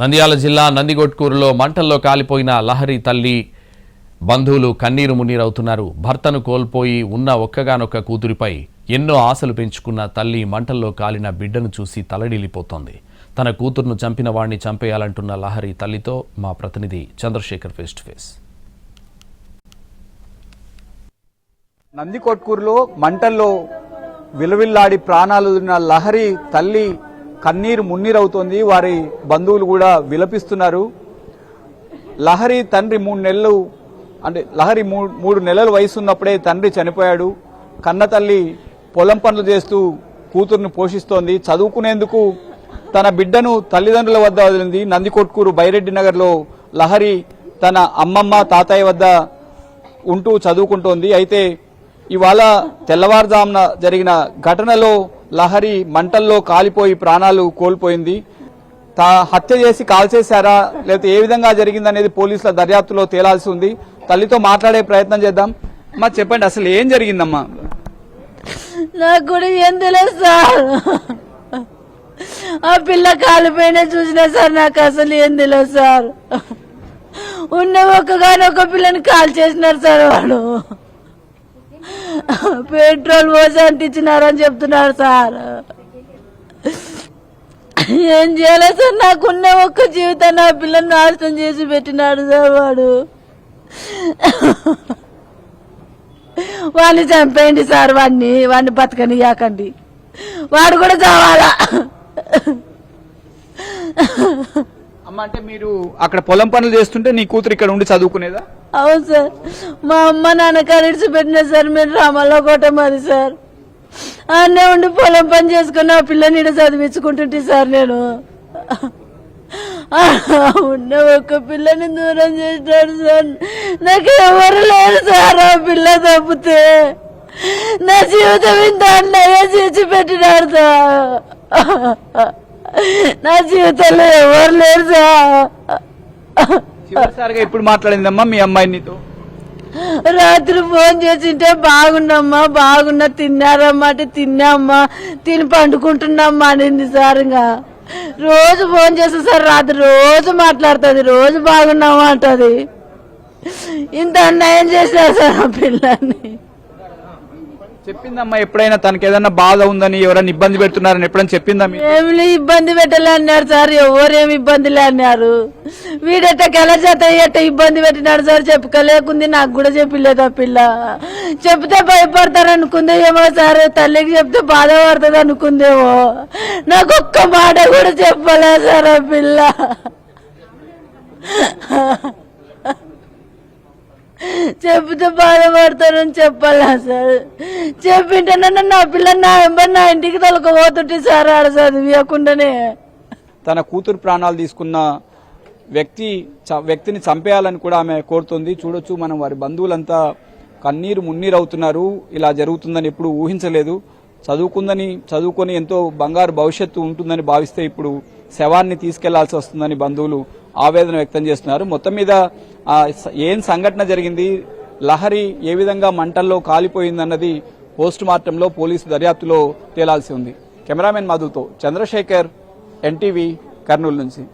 నంద్యాల జిల్లా నందికొట్కూరులో మంటల్లో కాలిపోయిన లహరి తల్లి బంధువులు కన్నీరు మున్నీరవుతున్నారు. భర్తను కోల్పోయి ఉన్న ఒక్కగానొక్క కూతురిపై ఎన్నో ఆశలు పెంచుకున్న తల్లి మంటల్లో కాలిన బిడ్డను చూసి తలడిల్లిపోతోంది. తన కూతురును చంపిన వాణ్ణి చంపేయాలంటున్న లహరి తల్లితో మా ప్రతినిధి చంద్రశేఖర్ ఫేస్ టు ఫేస్. నందికొట్కూరులో మంటల్లో విలవిల్లాడి ప్రాణాలు లహరి తల్లి కన్నీరు మున్నీరవుతోంది. వారి బంధువులు కూడా విలపిస్తున్నారు. లహరి తండ్రి 3 నెలల వయసు ఉన్నప్పుడే తండ్రి చనిపోయాడు. కన్న తల్లి పొలం పనులు చేస్తూ కూతురును పోషిస్తోంది. చదువుకునేందుకు తన బిడ్డను తల్లిదండ్రుల వద్ద వదిలింది. నందికొట్కూరు బైరెడ్డి నగర్లో లహరి తన అమ్మమ్మ తాతయ్య వద్ద ఉంటూ చదువుకుంటోంది. అయితే ఇవాళ తెల్లవారుజామున జరిగిన ఘటనలో లహరి మంటల్లో కాలిపోయి ప్రాణాలు కోల్పోయింది. హత్య చేసి కాల్చేశారా లేకపోతే ఏ విధంగా జరిగిందనేది పోలీసుల దర్యాప్తులో తేలాల్సి ఉంది. తల్లితో మాట్లాడే ప్రయత్నం చేద్దాం. అమ్మా చెప్పండి, అసలు ఏం జరిగిందమ్మా? నాకు కూడా ఏం తెలియదు సార్. ఆ పిల్ల కాలిపోయినా చూసినా సార్, నాకు అసలు ఏం తెలియదు సార్. ఉన్న ఒక్కగానొక్క పిల్లని కాల్ చేసినారు సార్. వాడు పెట్రోల్ పోసి అంటించినారని చెప్తున్నారు సార్. ఏం చేయలేదు సార్. నాకున్న ఒక్క జీవితాన్ని ఆ పిల్లని నాశనం చేసి పెట్టినాడు సార్. వాడిని చంపేయండి సార్. వాడిని బతకనియాకండి. వాడు కూడా చావాలా. అమ్మ అంటే మీరు అక్కడ పొలం పనులు చేస్తుంటే నీ కూతురు ఇక్కడ ఉండి చదువుకునేదా? అవును సార్. మా అమ్మ నాన్నగారు ఇడిచిపెట్టిన సార్. మీరు రామల్లో కోట మాది సార్. అన్నే ఉండి పొలం పని చేసుకుని ఆ పిల్లని ఇక్కడ చదివించుకుంటుంటే సార్. నేను ఉన్న ఒక్క పిల్లని దూరం చేసినాడు సార్. నాకు ఎవరు లేరు సార్. ఆ పిల్ల తప్పితే నా జీవితం ఇంత అన్నయ్య చేసి పెట్టినాడు సార్. నా జీవితంలో ఎవరు లేరు సార్. చివరిసారిగా ఎప్పుడు మాట్లాడిందమ్మా మీ అమ్మాయి నీతో? రాత్రి ఫోన్ చేసింటే బాగున్నామ్మా, బాగున్నా, తిన్నారమ్మా అంటే తిన్నామ్మా, తిని పండుకుంటున్నామ్మా అనింది సార్. ఇంకా రోజు ఫోన్ చేస్తా సార్. రాత్రి రోజు మాట్లాడుతుంది, రోజు బాగున్నామా అంటది. ఇంత అన్యాయం చేశారు సార్ ఆ పిల్లని. చెప్పిందమ్మా ఎప్పుడైనా తనకి ఏదైనా బాధ ఉందని, ఎవరైనా ఇబ్బంది పెడుతున్నారని ఎప్పుడైనా చెప్పిందా? ఏమి ఇబ్బంది పెట్టలే అన్నారు సార్. ఎవరేమి ఇబ్బందిలే అన్నారు. వీడెట్ట కెలచేత ఎట్ట ఇబ్బంది పెట్టినాడు సార్. చెప్పుకోలేకుంది. నాకు కూడా చెప్పలేదు ఆ పిల్ల. చెప్తే భయపడతారు అనుకుందే ఏమో సార్. తల్లికి చెప్తే బాధపడుతుంది అనుకుందేమో. నాకు ఒక్క మాట కూడా చెప్పలే సార్ ఆ పిల్ల. చెప్తే బాధపడతారని చెప్పాలా సార్. చెప్పింటే నా పిల్ల నా ఇంటికి తొలకపోతుంటే సార్. ఆడ చదివియకుండానే తన కూతురు ప్రాణాలు తీసుకున్న వ్యక్తిని చంపేయాలని కూడా ఆమె కోరుతుంది. చూడొచ్చు మనం. వారి బంధువులంతా కన్నీరు మున్నీరవుతున్నారు. ఇలా జరుగుతుందని ఎప్పుడు ఊహించలేదు. చదువుకొని ఎంతో బంగారు భవిష్యత్తు ఉంటుందని భావిస్తే ఇప్పుడు శవాన్ని తీసుకెళ్లాల్సి వస్తుందని బంధువులు ఆవేదన వ్యక్తం చేస్తున్నారు. మొత్తం మీద ఏం సంఘటన జరిగింది, లహరి ఏ విధంగా మంటల్లో కాలిపోయిందన్నది పోస్ట్ మార్టంలో పోలీసు దర్యాప్తులో తేలాల్సి ఉంది. కెమెరామెన్ మధుతో చంద్రశేఖర్, ఎన్టీవీ, కర్నూలు నుంచి.